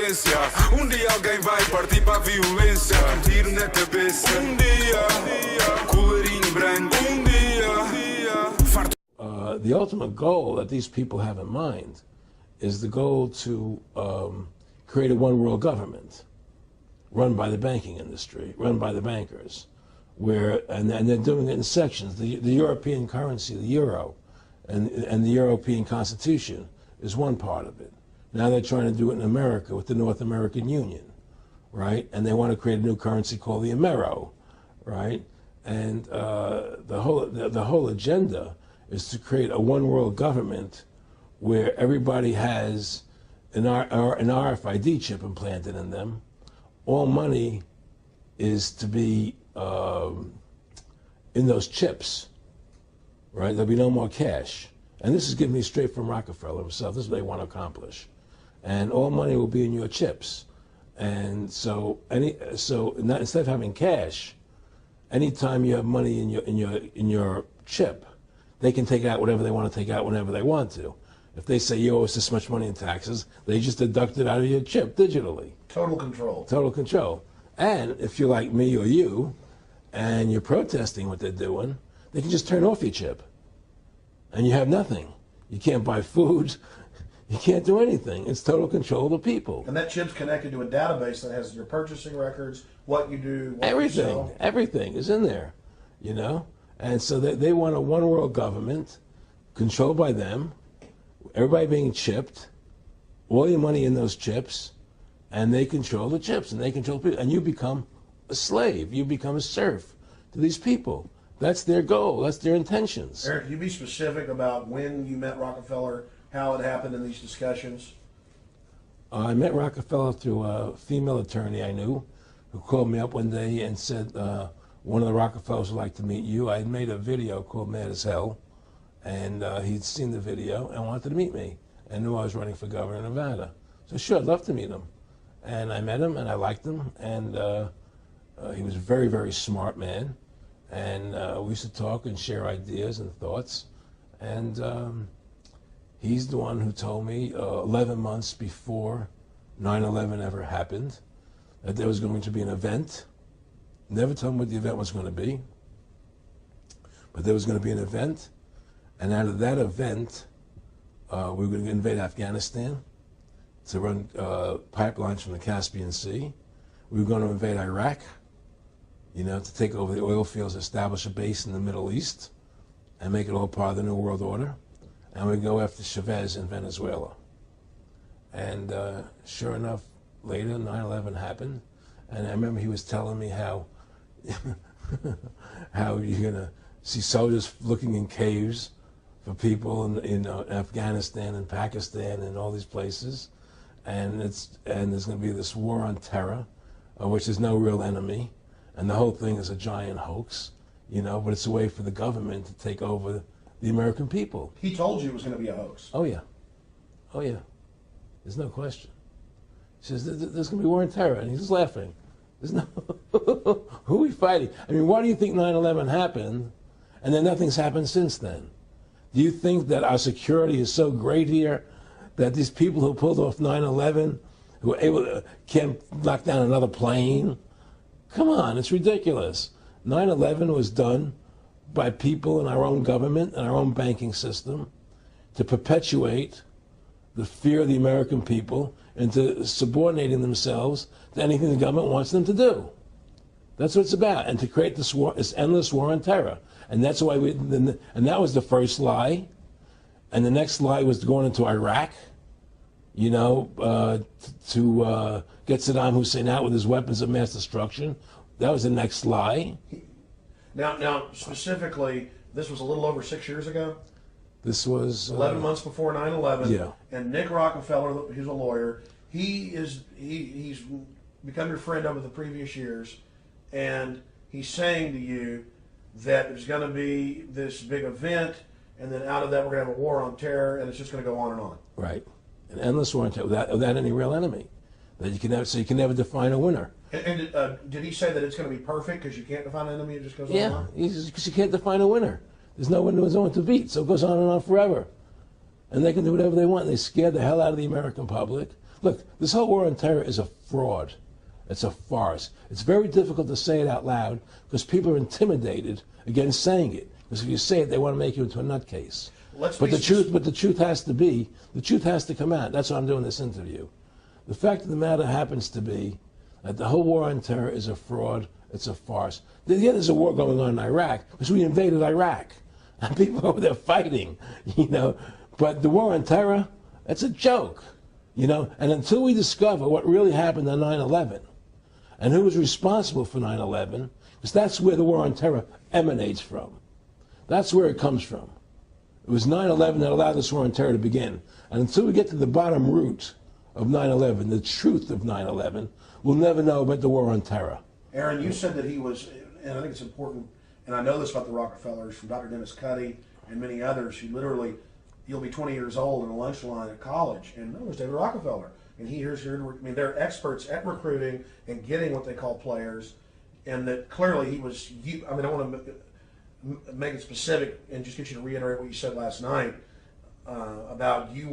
falência. Dia alguém vai partir para a violência. Tiro na cabeça. Dia, colarinho branco. Dia, farto. The ultimate goal that these people have in mind is the goal to create a one world government run by the banking industry, run by the bankers, and they're doing it in sections. The European currency, the euro, and the European Constitution is one part of it. Now they're trying to do it in America with the North American Union, right? And they want to create a new currency called the Amero, right? And the whole agenda is to create a one world government where everybody has an RFID chip implanted in them. All money is to be in those chips, right? There'll be no more cash. And this is given me straight from Rockefeller himself. This is what they want to accomplish. And all money will be in your chips. And so instead of having cash, anytime you have money in your chip, they can take out whatever they want to take out whenever they want to. If they say you owe us this much money in taxes, they just deduct it out of your chip digitally. Total control. Total control. And if you're like me or you, and you're protesting what they're doing, they can just turn off your chip. And you have nothing. You can't buy food. You can't do anything. It's total control of the people. And that chip's connected to a database that has your purchasing records, what you do, what everything, you sell. Everything is in there, you know? And so they want a one world government controlled by them, everybody being chipped, all your money in those chips, and they control the chips, and they control people. And you become a slave. You become a serf to these people. That's their goal. That's their intentions. Eric, can you be specific about when you met Rockefeller, how it happened in these discussions? I met Rockefeller through a female attorney I knew who called me up one day and said, one of the Rockefellers would like to meet you. I had made a video called Mad as Hell, and he'd seen the video and wanted to meet me and knew I was running for governor of Nevada. So sure, I'd love to meet him. And I met him, and I liked him, and he was a very, very smart man. And we used to talk and share ideas and thoughts. And he's the one who told me 11 months before 9/11 ever happened that there was going to be an event. Never told me what the event was going to be, but there was going to be an event. And out of that event, we were going to invade Afghanistan to run pipelines from the Caspian Sea. We were going to invade Iraq, you know, to take over the oil fields, establish a base in the Middle East, and make it all part of the New World Order. And we'd go after Chavez in Venezuela. And sure enough, later, 9/11 happened. And I remember he was telling me how how you're going to see soldiers looking in caves for people in Afghanistan and Pakistan and all these places. And there's going to be this war on terror, which is no real enemy. And the whole thing is a giant hoax, you know, but it's a way for the government to take over the American people. He told you it was going to be a hoax. Oh, yeah. Oh, yeah. There's no question. He says, there's going to be war on terror. And he's just laughing. There's no, who are we fighting? I mean, why do you think 9/11 happened and then nothing's happened since then? Do you think that our security is so great here that these people who pulled off 9/11, who were able to, can't knock down another plane? Come on, it's ridiculous. 9/11 was done by people in our own government and our own banking system to perpetuate the fear of the American people into subordinating themselves to anything the government wants them to do. That's what it's about, and to create this war, this endless war on terror. And that's why and that was the first lie. And the next lie was going into Iraq, you know, to get Saddam Hussein out with his weapons of mass destruction. That was the next lie. Now, specifically, this was a little over 6 years ago. This was 11 months before 9/11. Yeah. And Nick Rockefeller, who's a lawyer, he's become your friend over the previous years, and he's saying to you that there's going to be this big event, and then out of that we're going to have a war on terror, and it's just going to go on and on. Right, an endless war on terror without any real enemy. That you can never, so you can never define a winner. And did he say that it's going to be perfect because you can't define an enemy? It just goes on and on? Yeah, because you can't define a winner. There's no one to beat, so it goes on and on forever. And they can do whatever they want. They scare the hell out of the American public. Look, this whole war on terror is a fraud. It's a farce. It's very difficult to say it out loud because people are intimidated against saying it. Because if you say it, they want to make you into a nutcase. But the truth has to come out. That's why I'm doing this interview. The fact of the matter happens to be that the whole war on terror is a fraud. It's a farce. Yeah, there's a war going on in Iraq because we invaded Iraq. And people over there fighting, But the war on terror, that's a joke, And until we discover what really happened on 9/11 and who was responsible for 9/11, because that's where the war on terror emanates from. That's where it comes from. It was 9/11 that allowed this war on terror to begin. And until we get to the bottom root of 9/11, the truth of 9/11, we'll never know about the war on terror. Aaron, you said that he was, and I think it's important, and I know this about the Rockefellers from Dr. Dennis Cuddy and many others who literally, you'll be 20 years old in a lunch line at college, and no, there's David Rockefeller. And they're experts at recruiting and getting what they call players, and that clearly he was, I don't want to make it specific and just get you to reiterate what you said last night about you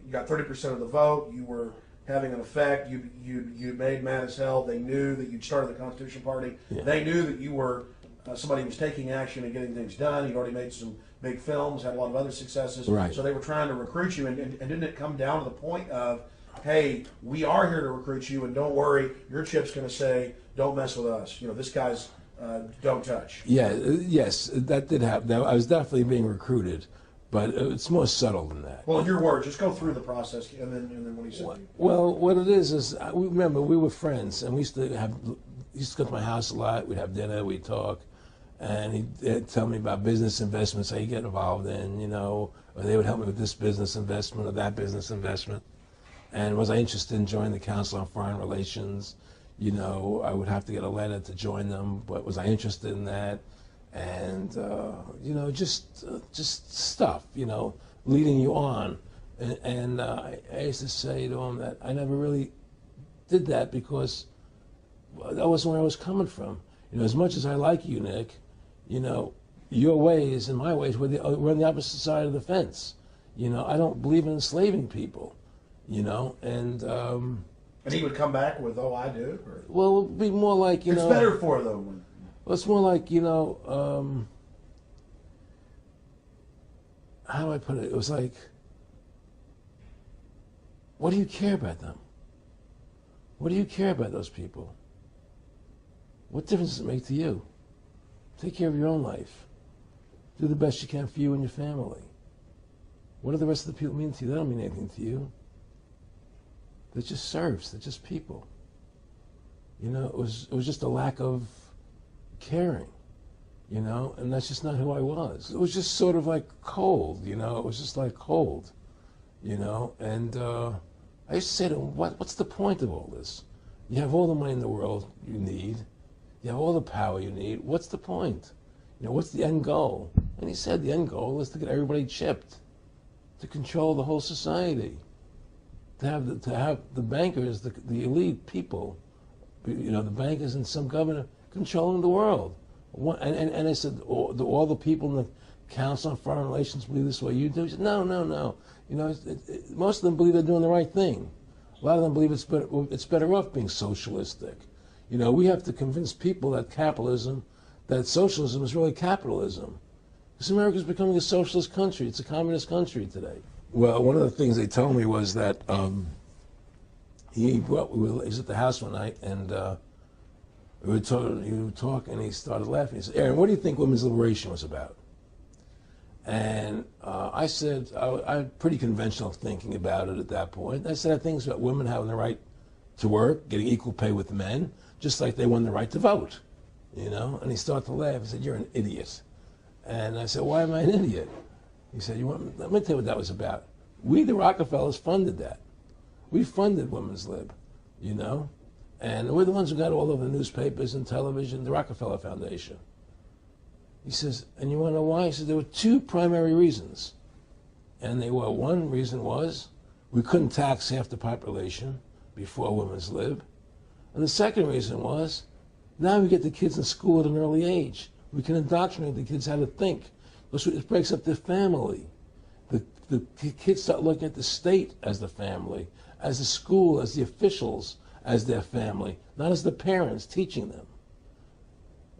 got 30% of the vote, you were having an effect, you made mad as hell, they knew that you'd started the Constitution Party, they knew that you were somebody who was taking action and getting things done, you'd already made some big films, had a lot of other successes, right. So they were trying to recruit you, and didn't it come down to the point of, hey, we are here to recruit you, and don't worry, your chip's going to say, don't mess with us, this guy's don't touch. Yeah, yes, that did happen. I was definitely being recruited, but it's more subtle than that. Well, in your words, just go through the process, and then what he said. Well, what it is remember we were friends, and we used to go to my house a lot. We'd have dinner, we'd talk, and he'd tell me about business investments I get involved in, or they would help me with this business investment or that business investment. And was I interested in joining the Council on Foreign Relations? I would have to get a letter to join them, but was I interested in that? And, just stuff, leading you on. And I used to say to him that I never really did that because that wasn't where I was coming from. As much as I like you, Nick, your ways and my ways, we're on the opposite side of the fence. I don't believe in enslaving people, And he would come back with, oh, I do? Or? Well, it would be more like, It's better for them. Well, it's more like, how do I put it? It was like, what do you care about them? What do you care about those people? What difference does it make to you? Take care of your own life. Do the best you can for you and your family. What do the rest of the people mean to you? They don't mean anything to you. They're just serfs. They're just people. It was just a lack of caring, and that's just not who I was. It was just sort of like cold, it was just like cold, and I used to say to him, what's the point of all this? You have all the money in the world you need. You have all the power you need. What's the point? What's the end goal? And he said the end goal is to get everybody chipped, to control the whole society. To have the bankers, the elite people, the bankers and some governor controlling the world. And I said, all the people in the Council on Foreign Relations believe this way you do? He said, no. Most of them believe they're doing the right thing. A lot of them believe it's better off being socialistic. We have to convince people that socialism is really capitalism. Because America's becoming a socialist country. It's a communist country today. Well, one of the things they told me was that he was at the house one night, and we were talking, and he started laughing. He said, Aaron, what do you think women's liberation was about? And I said, I had pretty conventional thinking about it at that point. I said, I think it's about women having the right to work, getting equal pay with men, just like they won the right to vote, And he started to laugh. He said, you're an idiot. And I said, why am I an idiot? He said, let me tell you what that was about. We, the Rockefellers, funded that. We funded Women's Lib, And we're the ones who got all over the newspapers and television, the Rockefeller Foundation. He says, and you want to know why? He said, there were two primary reasons. And one reason was we couldn't tax half the population before Women's Lib. And the second reason was now we get the kids in school at an early age. We can indoctrinate the kids how to think. It breaks up their family. The the kids start looking at the state as the family, as the school, as the officials, as their family, not as the parents teaching them.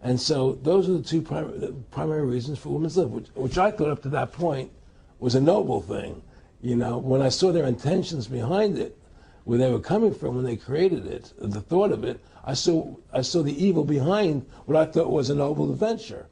And so those are the two primary reasons for women's lib, which I thought up to that point was a noble thing. You know, when I saw their intentions behind it, where they were coming from when they created it, the thought of it, I saw the evil behind what I thought was a noble adventure.